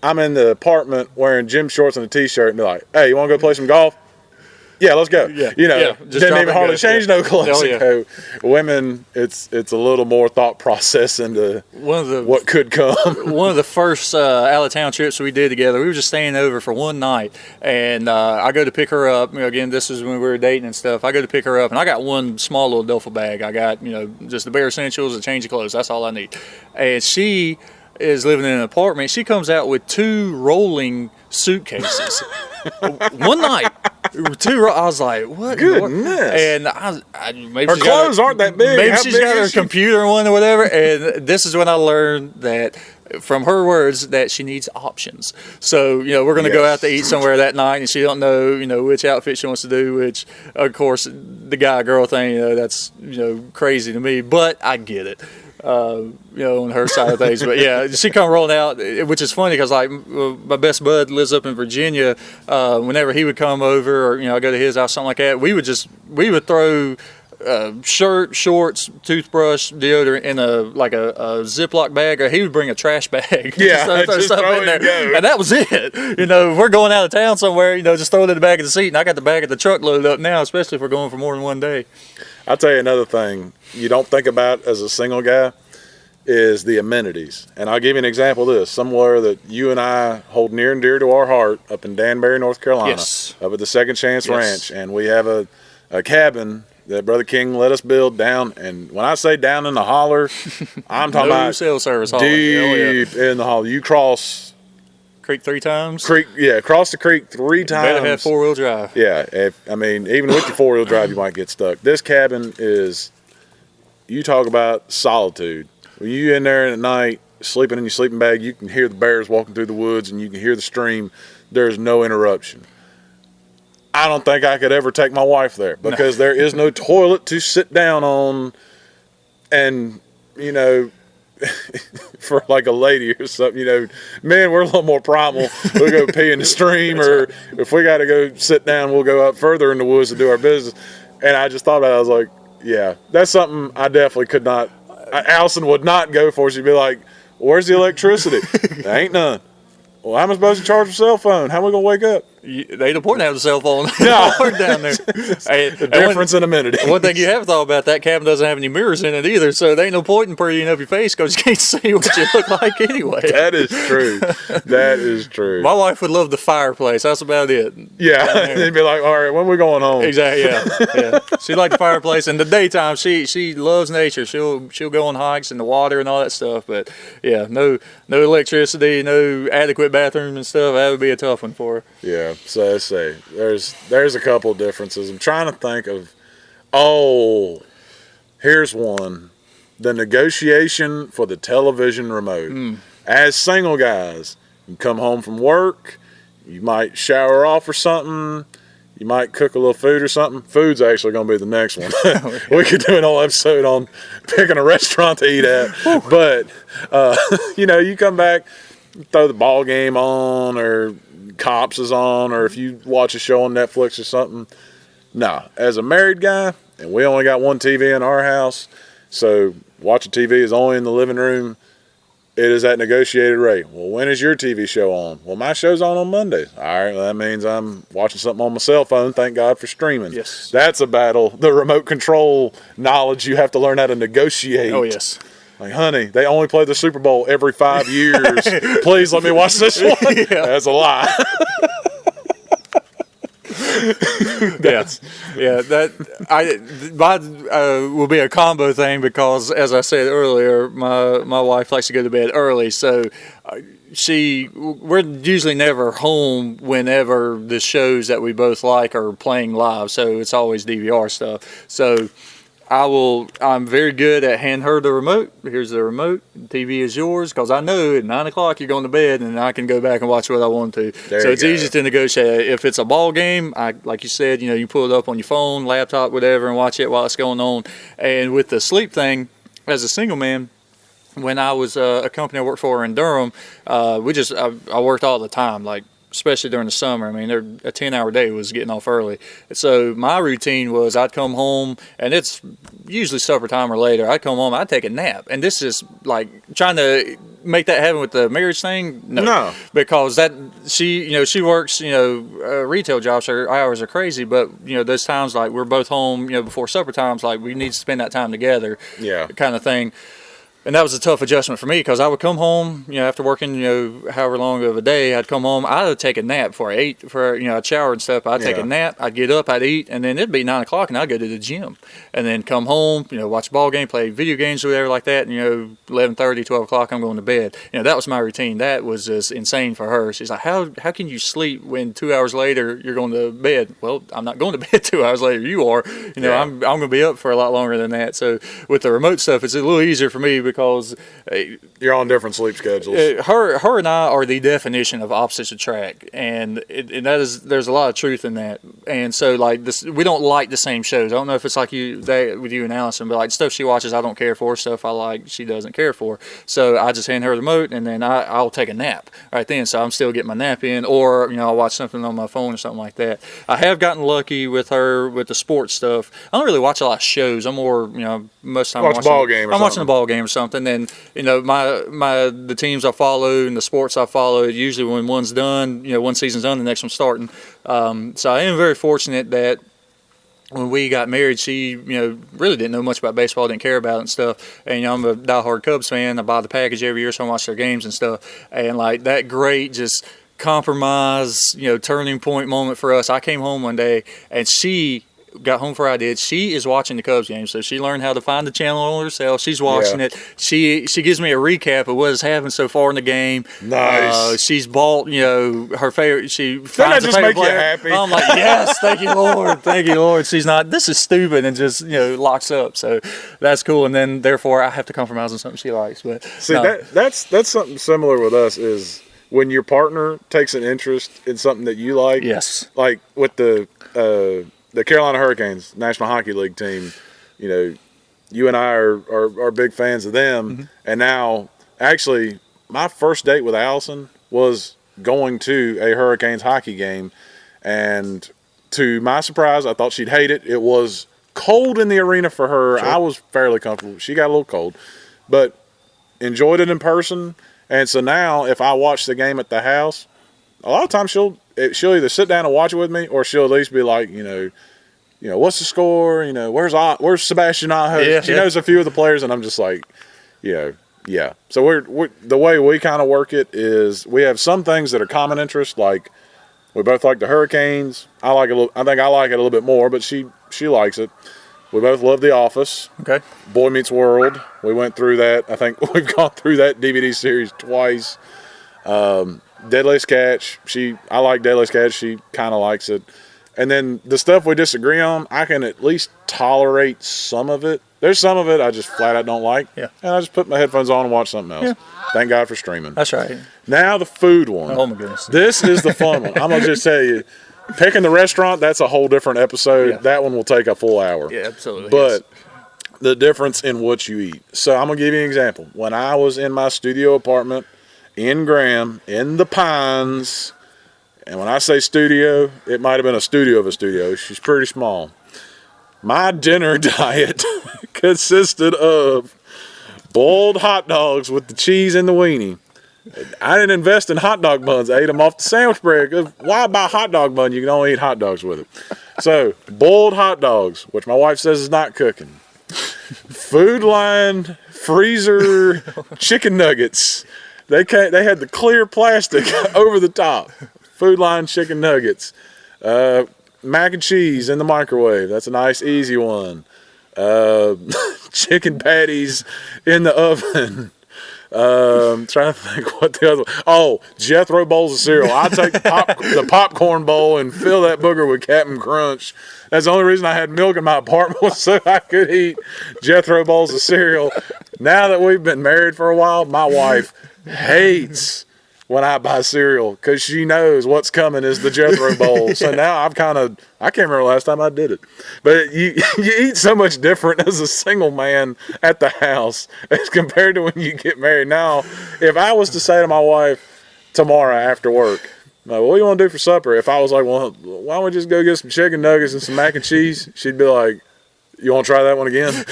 I'm in the apartment wearing gym shorts and a t-shirt and be like, hey, you want to go play some golf? Yeah, let's go. Yeah. Didn't even hardly change no clothes. Women, it's a little more thought process into what could come. One of the first out-of-town trips we did together, we were just staying over for one night, and I go to pick her up. Again, this is when we were dating and stuff. I go to pick her up, and I got one small little duffel bag. I got, just the bare essentials, a change of clothes. That's all I need. And she is living in an apartment. She comes out with 2 rolling suitcases. One night, 2. I was like, "What?" Goodness! And maybe her clothes aren't that big. Maybe she's got her computer one or whatever. And this is when I learned that, from her words, that she needs options. So we're going to go out to eat somewhere that night, and she don't know which outfit she wants to do. Which, of course, the guy girl thing, that's crazy to me, but I get it. On her side of things. But yeah, she come rolling out, which is funny because, like, my best bud lives up in Virginia. Whenever he would come over, or I go to his house, something like that, we would throw shirt, shorts, toothbrush, deodorant in a Ziploc bag, or he would bring a trash bag. Yeah, throw stuff in there, and that was it. If we're going out of town somewhere, just throw it in the back of the seat, and I got the back of the truck loaded up now, especially if we're going for more than one day. I'll tell you another thing you don't think about as a single guy is the amenities. And I'll give you an example of this. Somewhere that you and I hold near and dear to our heart up in Danbury, North Carolina, up at the Second Chance Ranch. And we have a cabin that Brother King let us build down. And when I say down in the holler, I'm talking about cell service deep in the holler. You cross creek 3 times. Cross the creek 3 times. Better have 4-wheel drive. Yeah, even with your 4-wheel drive, you might get stuck. This cabin is, you talk about solitude. When you in there at night, sleeping in your sleeping bag, you can hear the bears walking through the woods, and you can hear the stream. There's no interruption. I don't think I could ever take my wife there because there is no toilet to sit down on, and for like a lady or something, men, we're a little more primal. We'll go pee in the stream, or if we got to go sit down, we'll go out further in the woods to do our business. And I just thought about it. I was like, yeah, that's something I definitely could not. Allison would not go for. She'd be like, where's the electricity? There ain't none. Well, how am I supposed to charge a cell phone? How am I going to wake up? They ain't important to have a cell phone. No. Down there. The difference in amenity. One thing you have thought about, that cabin doesn't have any mirrors in it either, so there ain't no point in prettying up your face because you can't see what you look like anyway. That is true. That is true. My wife would love the fireplace. That's about it. Yeah. They'd be like, all right, when are we going home? Exactly, yeah. She liked the fireplace. In the daytime, she loves nature. She'll go on hikes in the water and all that stuff. But, yeah, no electricity, no adequate bathroom and stuff. That would be a tough one for her. Yeah, so let's say there's a couple differences. I'm trying to think of, here's one. the negotiation for the television remote. As single guys, you come home from work, you might shower off or something, you might cook a little food or something. Food's actually going to be the next one. We could do an whole episode on picking a restaurant to eat at. But, you come back, throw the ball game on, or Cops is on, or if you watch a show on Netflix or something. No, as a married guy, and we only got one TV in our house, so watching TV is only in the living room. It is at negotiated rate. Well, when is your TV show on? Well, my show's on Mondays. All right, well, that means I'm watching something on my cell phone. Thank God for streaming. Yes. That's a battle. The remote control knowledge you have to learn how to negotiate. Oh, yes. Like, honey, they only play the Super Bowl every 5 years. Please let me watch this one. Yeah. That's a lie. That will be a combo thing because, as I said earlier, my wife likes to go to bed early, so we're usually never home whenever the shows that we both like are playing live, so it's always DVR stuff. So I'm very good at handing her the remote. Here's the remote. TV is yours, because I know at 9 o'clock you're going to bed, and I can go back and watch what I want to. So it's easy to negotiate. If it's a ball game, like you said, you pull it up on your phone, laptop, whatever, and watch it while it's going on. And with the sleep thing, as a single man, when I was a company I worked for in Durham, I worked all the time, like, especially during the summer. I mean, a 10-hour day was getting off early. So my routine was I'd come home, and it's usually supper time or later. I'd come home, I'd take a nap. And this is like trying to make that happen with the marriage thing. No. Because she works, retail jobs, her hours are crazy, but, those times like we're both home, before supper times, like we need to spend that time together. Yeah. Kind of thing. And that was a tough adjustment for me, because I would come home, after working, however long of a day, I'd come home, I'd take a nap before I ate, I'd shower and stuff. I'd take a nap, I'd get up, I'd eat, and then it'd be 9 o'clock, and I'd go to the gym. And then come home, watch a ball game, play video games or whatever like that, and, 11:30, 12 o'clock, I'm going to bed. That was my routine. That was just insane for her. She's like, how can you sleep when 2 hours later you're going to bed? Well, I'm not going to bed 2 hours later. You are. I'm going to be up for a lot longer than that. So with the remote stuff, it's a little easier for me, because you're on different sleep schedules. Her and I are the definition of opposites attract, and there's a lot of truth in that. And so like this, we don't like the same shows. I don't know if it's like with you and Allison, but like stuff she watches I don't care for, stuff I like she doesn't care for. So I just hand her the remote, and then I'll take a nap right then. So I'm still getting my nap in, or I'll watch something on my phone or something like that. I have gotten lucky with her with the sports stuff. I don't really watch a lot of shows. I'm more most of the time I'm watching a ball game or something. And the teams I follow and the sports I follow, usually when one's done, one season's done, the next one's starting. So I am very fortunate that when we got married, she really didn't know much about baseball, didn't care about it and stuff. And I'm a diehard Cubs fan. I buy the package every year, so I watch their games and stuff. And like that great just compromise, turning point moment for us. I came home one day, and she got home before I did. She is watching the Cubs game, so she learned how to find the channel on herself. She's watching it. She gives me a recap of what has happened so far in the game. Nice. She's bought, her favorite. She finds a favorite player. Happy? I'm like, yes, thank you, Lord, thank you, Lord. She's not, this is stupid, and just locks up. So that's cool. And then therefore I have to compromise on something she likes. But see, that's something similar with us is when your partner takes an interest in something that you like. Yes. Like with the Carolina Hurricanes National Hockey League team, you and I are big fans of them. Mm-hmm. And now, actually, my first date with Allison was going to a Hurricanes hockey game. And to my surprise, I thought she'd hate it. It was cold in the arena for her. Sure. I was fairly comfortable. She got a little cold, but enjoyed it in person. And so now, if I watch the game at the house, a lot of times she'll either sit down and watch it with me, or she'll at least be like, what's the score? Where's Sebastian Aho? Yeah, she knows a few of the players, and I'm just like, yeah. So we're the way we kind of work it is we have some things that are common interest, like we both like the Hurricanes. I think I like it a little bit more, but she likes it. We both love The Office. Okay. Boy Meets World. We went through that. I think we've gone through that DVD series twice. Deadliest Catch. I like Deadliest Catch. She kind of likes it. And then the stuff we disagree on, I can at least tolerate some of it. There's some of it I just flat out don't like. Yeah. And I just put my headphones on and watch something else. Yeah. Thank God for streaming. That's right. Now the food one. Oh my goodness. This is the fun one. I'm going to just tell you, picking the restaurant, that's a whole different episode. Yeah. That one will take a full hour. Yeah, absolutely. But the difference in what you eat. So I'm going to give you an example. When I was in my studio apartment in Graham, in the Pines, and when I say studio, it might have been a studio of a studio. She's pretty small. My dinner diet consisted of boiled hot dogs with the cheese and the weenie. I didn't invest in hot dog buns. I ate them off the sandwich bread. 'Cause why buy a hot dog bun? You can only eat hot dogs with it. So, boiled hot dogs, which my wife says is not cooking. Food Line freezer chicken nuggets. They had the clear plastic over the top. Food Line chicken nuggets. Mac and cheese in the microwave. That's a nice, easy one. Chicken patties in the oven. Trying to think what the other one. Oh, Jethro bowls of cereal. I take the popcorn bowl and fill that booger with Captain Crunch. That's the only reason I had milk in my apartment was so I could eat Jethro bowls of cereal. Now that we've been married for a while, my wife hates when I buy cereal because she knows what's coming is the Jethro bowl. So now I can't remember last time I did it. But you eat so much different as a single man at the house as compared to when you get married. Now, if I was to say to my wife tomorrow after work, like, what do you want to do for supper? If I was like, well, why don't we just go get some chicken nuggets and some mac and cheese? She'd be like, you want to try that one again?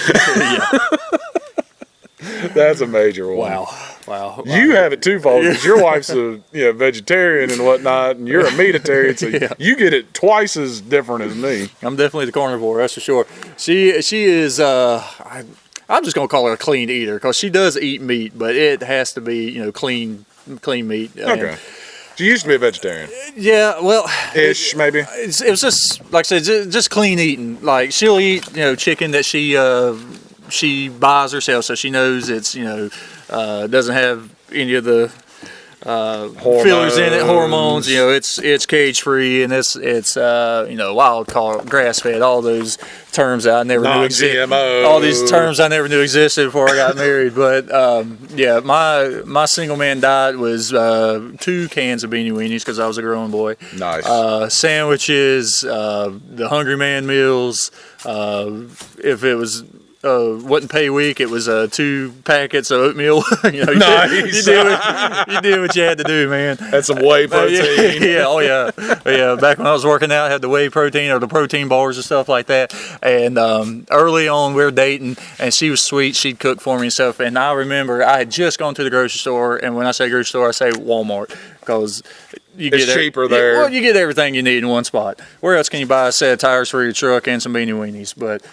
That's a major one. Wow. You have it twofold because your wife's a vegetarian and whatnot, and you're a meatitarian, so you get it twice as different as me. I'm definitely the carnivore, that's for sure. She is. I'm just gonna call her a clean eater because she does eat meat, but it has to be clean meat. Okay. She used to be a vegetarian. Yeah, well, ish maybe. It was just like I said, just clean eating. Like she'll eat chicken that she buys herself, so she knows it's doesn't have any of the fillers in it, hormones. It's cage free and it's wild caught, grass fed. All those terms I never knew existed. All these terms I never knew existed before I got married. But my single man diet was 2 cans of beanie weenies because I was a growing boy. Nice. Sandwiches, the Hungry Man meals. If it was wasn't pay week, it was 2 packets of oatmeal. Nice. You did what you had to do, man. That's some whey protein. Yeah. Back when I was working out, I had the whey protein or the protein bars and stuff like that. And early on, we were dating, and she was sweet. She'd cook for me and stuff. And I remember I had just gone to the grocery store, and when I say grocery store, I say Walmart because it's cheaper there. Well, you get everything you need in one spot. Where else can you buy a set of tires for your truck and some beanie weenies? But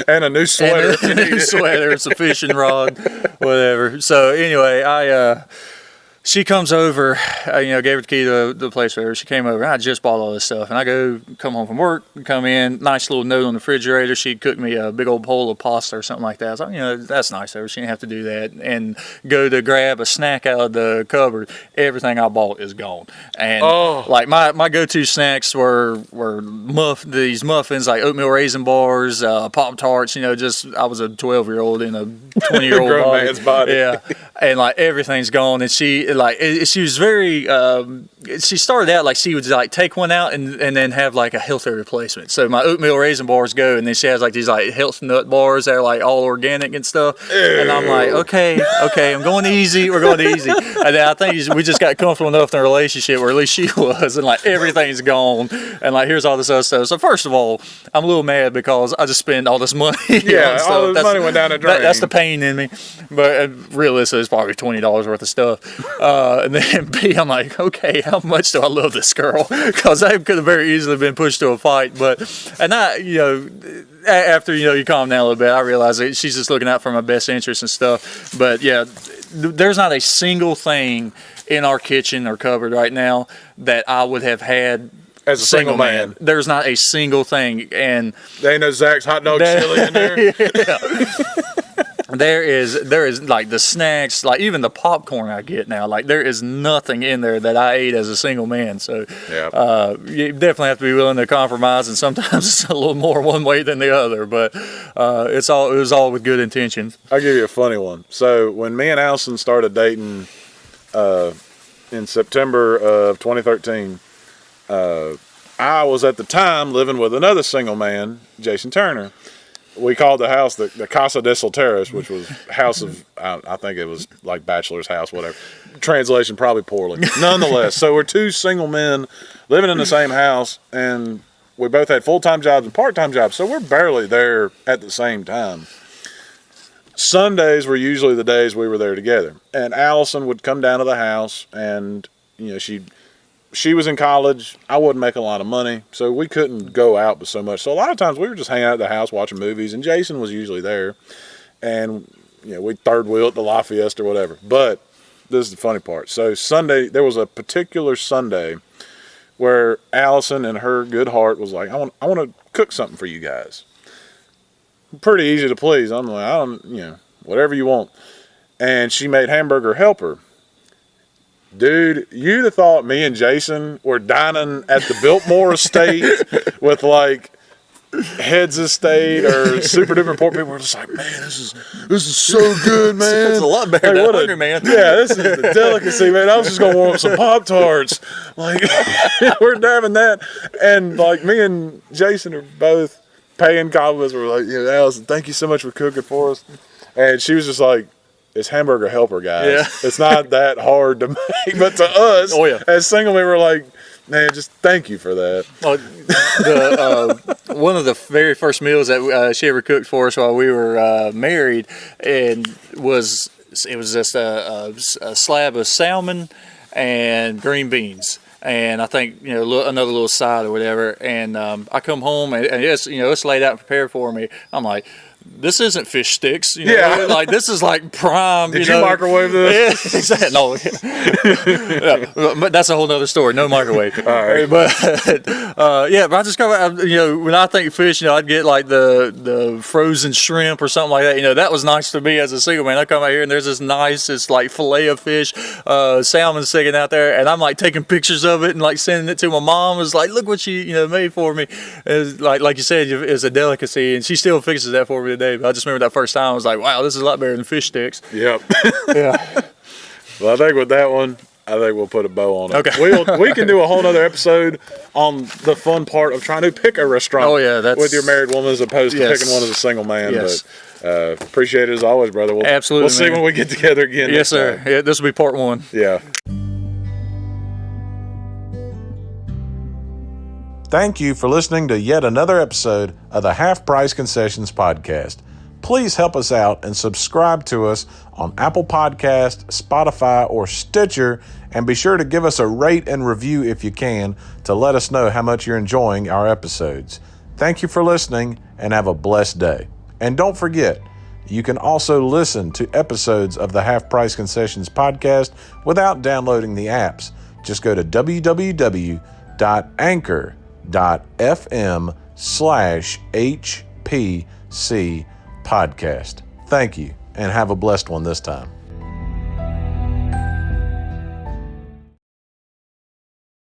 and a new sweater. And a new sweater, some fishing rod, whatever. So anyway, she comes over, gave her the key to the place where she came over. And I just bought all this stuff. And I come home from work, come in, nice little note on the refrigerator. She'd cook me a big old bowl of pasta or something like that. I was like, that's nice of her. She didn't have to do that. And go to grab a snack out of the cupboard. Everything I bought is gone. And like my go-to snacks were these muffins, like oatmeal raisin bars, Pop-Tarts, I was a 12-year-old in a 20-year-old grown man's body. Yeah. And like everything's gone. And she was very she started out like she would like take one out and then have like a healthy replacement. So my oatmeal raisin bars go, and then she has like these like health nut bars that are like all organic and stuff. Ew. And I'm like, okay, I'm going easy. We're going easy. And then I think we just got comfortable enough in the relationship, or at least she was, and like everything's gone, and like here's all this other stuff. So first of all, I'm a little mad because I just spend all this money. Yeah, all this money went down the drain. That's the pain in me. But realistically, it's probably $20 worth of stuff. And then B, I'm like, okay, how much do I love this girl? Because I could have very easily been pushed to a fight. And after, you calm down a little bit, I realize that she's just looking out for my best interests and stuff. But yeah, there's not a single thing in our kitchen or cupboard right now that I would have had as a single man. There's not a single thing. And there ain't no Zach's hot dog chili in there. there is like the snacks, like even the popcorn I get now, like there is nothing in there that I ate as a single man. So you definitely have to be willing to compromise, and sometimes it's a little more one way than the other, but it was all with good intentions. I'll give you a funny one. So when me and Allison started dating in September of 2013, I was at the time living with another single man, Jason Turner. We called the house the Casa de Solteros, which was house of, I think it was like bachelor's house, whatever. Translation probably poorly. Nonetheless, so we're two single men living in the same house, and we both had full-time jobs and part-time jobs, so we're barely there at the same time. Sundays were usually the days we were there together, and Allison would come down to the house, and she was in college. I wouldn't make a lot of money, so we couldn't go out but so much. So a lot of times we were just hanging out at the house watching movies, and Jason was usually there. And we third wheel at the La Fiesta or whatever. But this is the funny part. So Sunday, there was a particular Sunday where Allison in her good heart was like, I want to cook something for you guys. Pretty easy to please. I'm like, whatever you want. And she made hamburger helper. Dude, you'd have thought me and Jason were dining at the Biltmore Estate with like Heads Estate or Super Duper Pork. People were just like, man, this is so good, man. It's a lot better than Hungry Man. Yeah, this is the delicacy, man. I was just gonna warm up some Pop-Tarts. Like, we're having that, and like me and Jason are both paying compliments. We're like, Allison, thank you so much for cooking for us. And she was just like, it's hamburger helper, guys. Yeah. It's not that hard to make, but to us, as single, we were like, man, just thank you for that. One of the very first meals that she ever cooked for us while we were married, and it was just a slab of salmon and green beans. And I think, another little side or whatever. And I come home and it's laid out and prepared for me. I'm like, this isn't fish sticks, like this is like prime. Did you microwave this? Yeah, exactly. No, but that's a whole other story. No microwave. All right. But but I just when I think fish, I'd get like the frozen shrimp or something like that. That was nice to me as a single man. I come out here and there's this like fillet of fish, salmon sticking out there, and I'm like taking pictures of it and like sending it to my mom. It's like, look what she made for me. It's like you said, it's a delicacy, and she still fixes that for me today. But I just remember that first time I was like, wow, this is a lot better than fish sticks. Yep. Yeah. Well, I think with that one, we'll put a bow on it. Okay. We can do a whole other episode on the fun part of trying to pick a restaurant with your married woman as opposed to picking one as a single man. Yes. But appreciate it as always, brother. Absolutely. We'll see when we get together again. Yes, sir. Yeah, this will be part 1. Yeah. Thank you for listening to yet another episode of the Half Price Concessions podcast. Please help us out and subscribe to us on Apple Podcast, Spotify, or Stitcher, and be sure to give us a rate and review if you can to let us know how much you're enjoying our episodes. Thank you for listening and have a blessed day. And don't forget, you can also listen to episodes of the Half Price Concessions podcast without downloading the apps. Just go to www.anchor.fm/HPC podcast. Thank you, and have a blessed one this time.